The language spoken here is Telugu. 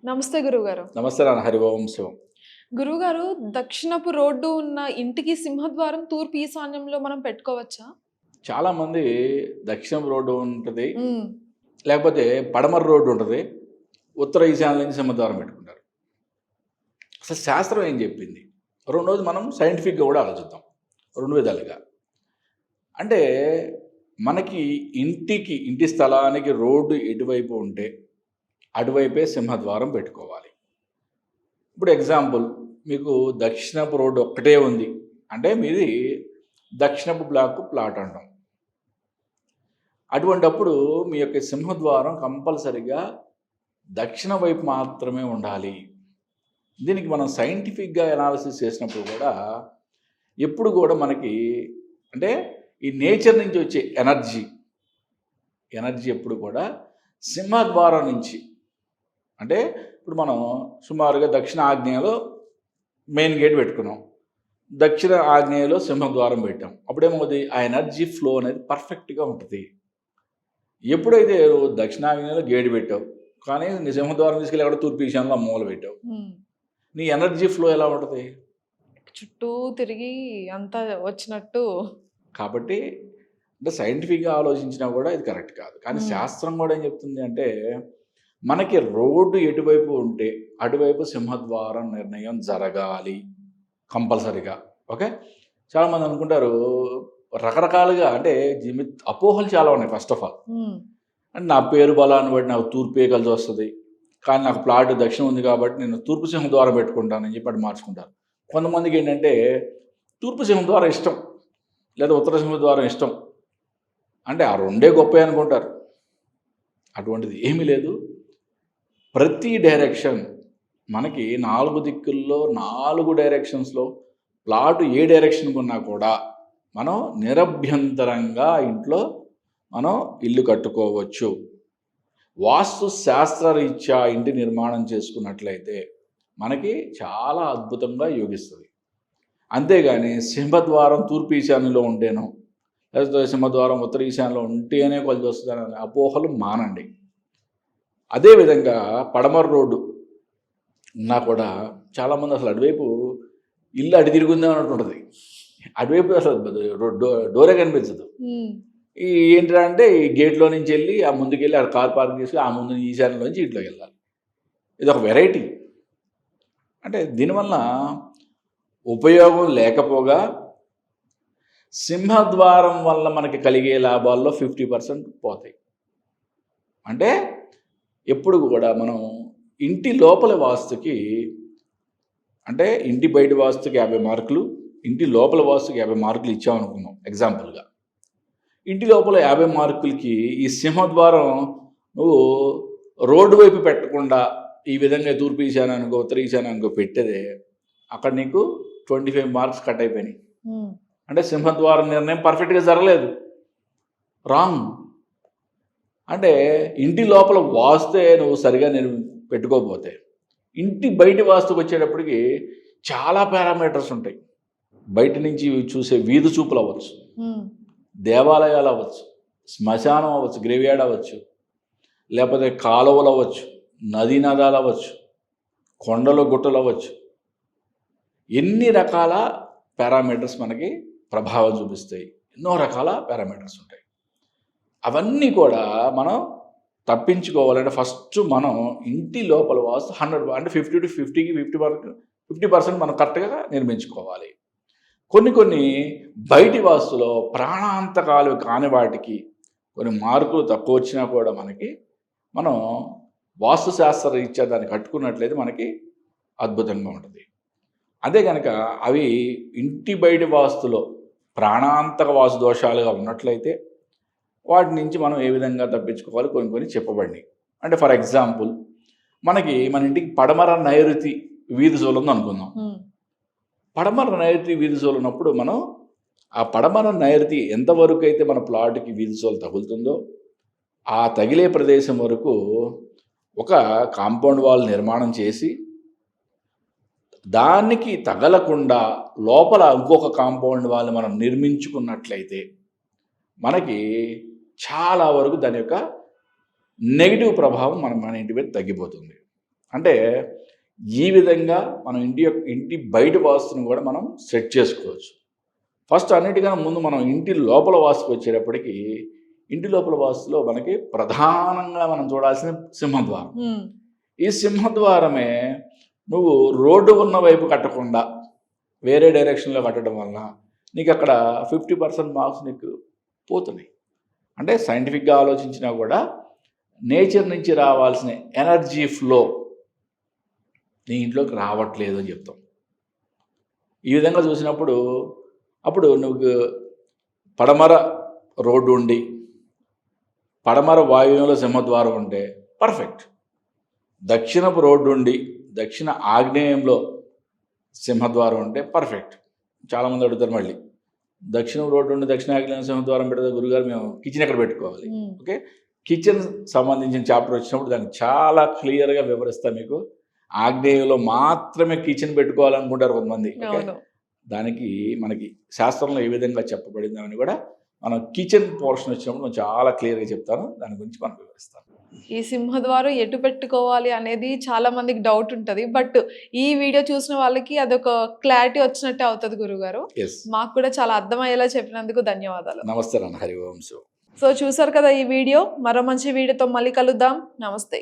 నమస్తే గురువుగారు. నమస్తే నాన్న. హరి ఓం శివం. గురువుగారు, దక్షిణపు రోడ్డు ఉన్న ఇంటికి సింహద్వారం తూర్పు ఈశాన్యంలో మనం పెట్టుకోవచ్చా? చాలామంది దక్షిణం రోడ్డు ఉంటుంది, హ్మ్. లేకపోతే పడమర రోడ్డు ఉంటుంది, ఉత్తర ఈశాన్యం నుంచి సింహద్వారం పెట్టుకుంటారు. అసలు శాస్త్రం ఏం చెప్పింది? రెండోది మనం సైంటిఫిక్గా కూడా ఆలోచిద్దాం రెండు విధాలుగా. అంటే మనకి ఇంటి స్థలానికి రోడ్డు ఎటువైపు ఉంటే అటువైపే సింహద్వారం పెట్టుకోవాలి. ఇప్పుడు ఎగ్జాంపుల్, మీకు దక్షిణపు రోడ్డు ఒక్కటే ఉంది అంటే మీది దక్షిణపు బ్లాక్ ప్లాట్ అంటాం. అటువంటప్పుడు మీ యొక్క సింహద్వారం కంపల్సరిగా దక్షిణ వైపు మాత్రమే ఉండాలి. దీనికి మనం సైంటిఫిక్గా అనాలిసిస్ చేసినప్పుడు కూడా ఎప్పుడు కూడా మనకి అంటే ఈ నేచర్ నుంచి వచ్చే ఎనర్జీ ఎప్పుడు కూడా సింహద్వారం నుంచి, అంటే ఇప్పుడు మనం సుమారుగా దక్షిణ ఆగ్నేయలో మెయిన్ గేట్ పెట్టుకున్నాం, దక్షిణ ఆగ్నేయలో సింహద్వారం పెట్టాం. అప్పుడేమవుతుంది, ఆ ఎనర్జీ ఫ్లో అనేది పర్ఫెక్ట్గా ఉంటుంది. ఎప్పుడైతే దక్షిణాగ్నేయలో గేట్ పెట్టావు కానీ నీ సింహద్వారం తీసుకెళ్ళి అక్కడ తూర్పు ఈశాన్యంలో మూల పెట్టావు, నీ ఎనర్జీ ఫ్లో ఎలా ఉంటుంది? చుట్టూ తిరిగి అంతా వచ్చినట్టు. కాబట్టి అంటే సైంటిఫిక్గా ఆలోచించినా కూడా ఇది కరెక్ట్ కాదు. కానీ శాస్త్రం కూడా ఏం చెప్తుంది అంటే మనకి రోడ్డు ఎటువైపు ఉంటే అటువైపు సింహద్వారం నిర్ణయం జరగాలి కంపల్సరీగా. ఓకే, చాలామంది అనుకుంటారు రకరకాలుగా, అంటే అపోహలు చాలా ఉన్నాయి. ఫస్ట్ ఆఫ్ ఆల్, అంటే నా పేరు బలాన్ని బట్టి నాకు తూర్పే కలిసి వస్తుంది, కానీ నాకు ప్లాట్ దక్షిణం ఉంది కాబట్టి నేను తూర్పు సింహద్వారం పెట్టుకుంటానని చెప్పి అటు మార్చుకుంటారు. కొంతమందికి ఏంటంటే తూర్పు సింహద్వారం ఇష్టం లేదా ఉత్తర సింహద్వారం ఇష్టం, అంటే ఆ రెండే గొప్ప అనుకుంటారు. అటువంటిది ఏమీ లేదు. ప్రతి డైరెక్షన్ మనకి 4 దిక్కుల్లో 4 డైరెక్షన్స్లో ప్లాటు ఏ డైరెక్షన్కి ఉన్నా కూడా మనం నిరభ్యంతరంగా ఇంట్లో మనం ఇల్లు కట్టుకోవచ్చు. వాస్తు శాస్త్రరీత్యా ఇంటి నిర్మాణం చేసుకున్నట్లయితే మనకి చాలా అద్భుతంగా యోగిస్తుంది. అంతేగాని సింహద్వారం తూర్పు ఈశాన్యంలో ఉంటేనో లేకపోతే సింహద్వారం ఉత్తర ఈశాన్యంలో ఉంటేనే కొలిసి వస్తుందని అపోహలు మానండి. అదేవిధంగా పడమర రోడ్డు ఉన్నా కూడా చాలామంది అసలు అటువైపు ఇల్లు అటు తిరుగుందా అన్నట్టు ఉంటుంది. అటువైపు అసలు డోరే కనిపించదు. ఈ ఏంటంటే ఈ గేట్లో నుంచి వెళ్ళి ఆ ముందుకెళ్ళి ఆ కార్ పార్క్ చేసి ఆ ముందు ఈశాన్యంలో నుంచి ఇంట్లోకి వెళ్ళాలి. ఇది ఒక వెరైటీ. అంటే దీనివల్ల ఉపయోగం లేకపోగా సింహద్వారం వల్ల మనకి కలిగే లాభాల్లో 50% పోతాయి. అంటే ఎప్పుడు కూడా మనం ఇంటి లోపల వాస్తుకి, అంటే ఇంటి బయట వాస్తుకి 50 మార్కులు, ఇంటి లోపల వాస్తుకి 50 మార్కులు ఇచ్చామనుకున్నాం ఎగ్జాంపుల్గా. ఇంటి లోపల 50 మార్కులకి ఈ సింహద్వారం నువ్వు రోడ్డు వైపు పెట్టకుండా ఈ విధంగా తూర్పు ఈశాన్యానికో ఉత్తర ఈశాన్యానికో పెట్టేదే అక్కడ నీకు 25 మార్క్స్ కట్ అయిపోయినాయి. అంటే సింహద్వారం నిర్ణయం పర్ఫెక్ట్గా జరగలేదు, రాంగ్. అంటే ఇంటి లోపల వాస్తే నువ్వు సరిగా నేను పెట్టుకోకపోతే ఇంటి బయటి వాస్తుకు వచ్చేటప్పటికి చాలా పారామీటర్స్ ఉంటాయి. బయట నుంచి చూసే వీధి చూపులు అవ్వచ్చు, దేవాలయాలు అవ్వచ్చు, శ్మశానం అవ్వచ్చు, గ్రేవ్యార్డ్ అవ్వచ్చు, లేకపోతే కాలువలు అవ్వచ్చు, నదీ నదాలు అవ్వచ్చు, కొండలు గుట్టలు అవ్వచ్చు. ఎన్ని రకాల పారామీటర్స్ మనకి ప్రభావం చూపిస్తాయి, ఎన్నో రకాల పారామీటర్స్ ఉంటాయి. అవన్నీ కూడా మనం తప్పించుకోవాలంటే ఫస్ట్ మనం ఇంటి లోపల వాస్తు 100 అంటే 50 to 50కి 50% మనం కరెక్ట్గా నిర్మించుకోవాలి. కొన్ని బయటి వాస్తులో ప్రాణాంతకాలు కాని వాటికి కొన్ని మార్కులు తక్కువ వచ్చినా కూడా మనం వాస్తుశాస్త్ర రీత్యా దాన్ని కట్టుకున్నట్లయితే మనకి అద్భుతంగా ఉంటుంది. అదే కనుక అవి ఇంటి బయటి వాస్తులో ప్రాణాంతక వాస్తు దోషాలుగా ఉన్నట్లయితే వాటి నుంచి మనం ఏ విధంగా తప్పించుకోవాలి కొన్ని చెప్పబడినాయి. అంటే ఫర్ ఎగ్జాంపుల్, మన ఇంటికి పడమర నైరుతి వీధి సోలు ఉంది అనుకుందాం. పడమర నైరుతి వీధి సోలు ఉన్నప్పుడు మనం ఆ పడమర నైరుతి ఎంతవరకు అయితే మన ప్లాట్కి వీధి సోలు తగులుతుందో ఆ తగిలే ప్రదేశం వరకు ఒక కాంపౌండ్ వాల్ నిర్మాణం చేసి దానికి తగలకుండా లోపల ఇంకొక కాంపౌండ్ వాల్ మనం నిర్మించుకున్నట్లయితే మనకి చాలా వరకు దాని యొక్క నెగిటివ్ ప్రభావం మన ఇంటి మీద తగ్గిపోతుంది. అంటే ఈ విధంగా మనం ఇంటి బయట వాస్తుని కూడా మనం సెట్ చేసుకోవచ్చు. ఫస్ట్ అన్నిటికన్నా ముందు మనం ఇంటి లోపల వాస్తుకు వచ్చేటప్పటికి ఇంటి లోపల వాస్తులో మనకి ప్రధానంగా మనం చూడాల్సిన సింహద్వారం. ఈ సింహద్వారమే నువ్వు రోడ్డు ఉన్న వైపు కట్టకుండా వేరే డైరెక్షన్లో కట్టడం వలన నీకు అక్కడ 50% మార్క్స్ నీకు పోతున్నాయి. అంటే సైంటిఫిక్గా ఆలోచించినా కూడా నేచర్ నుంచి రావాల్సిన ఎనర్జీ ఫ్లో నీ ఇంట్లోకి రావట్లేదు అని చెప్తాం. ఈ విధంగా చూసినప్పుడు అప్పుడు నువ్వు పడమర రోడ్డు ఉండి పడమర వాయువ్యంలో సింహద్వారం ఉంటే పర్ఫెక్ట్. దక్షిణపు రోడ్డు ఉండి దక్షిణ ఆగ్నేయంలో సింహద్వారం ఉంటే పర్ఫెక్ట్. చాలామంది అడుగుతారు మళ్ళీ దక్షిణం రోడ్డు ఉండి దక్షిణ ఆగ్నేయం సింహద్వారం పెడితే గురుగారు మేము కిచెన్ ఎక్కడ పెట్టుకోవాలి? ఓకే, కిచెన్ సంబంధించిన చాప్టర్ వచ్చినప్పుడు దాన్ని చాలా క్లియర్గా వివరిస్తా మీకు. ఆగ్నేయంలో మాత్రమే కిచెన్ పెట్టుకోవాలనుకుంటారు కొంతమంది. దానికి మనకి శాస్త్రంలో ఏ విధంగా చెప్పబడిందని కూడా మనం కిచెన్ పోర్షన్ వచ్చినప్పుడు నేను చాలా క్లియర్గా చెప్తాను. దాని గురించి మనం వివరిస్తాను. ఈ సింహద్వారం ఎటు పెట్టుకోవాలి అనేది చాలా మందికి డౌట్ ఉంటుంది. బట్ ఈ వీడియో చూసిన వాళ్ళకి అదొక క్లారిటీ వచ్చినట్టే అవుతుంది గురుగారు. మాకు కూడా చాలా అర్థమయ్యేలా చెప్పినందుకు ధన్యవాదాలు. నమస్తే హరి ఓం. సో చూసారు కదా ఈ వీడియో. మరో మంచి వీడియోతో మళ్ళీ కలుద్దాం. నమస్తే.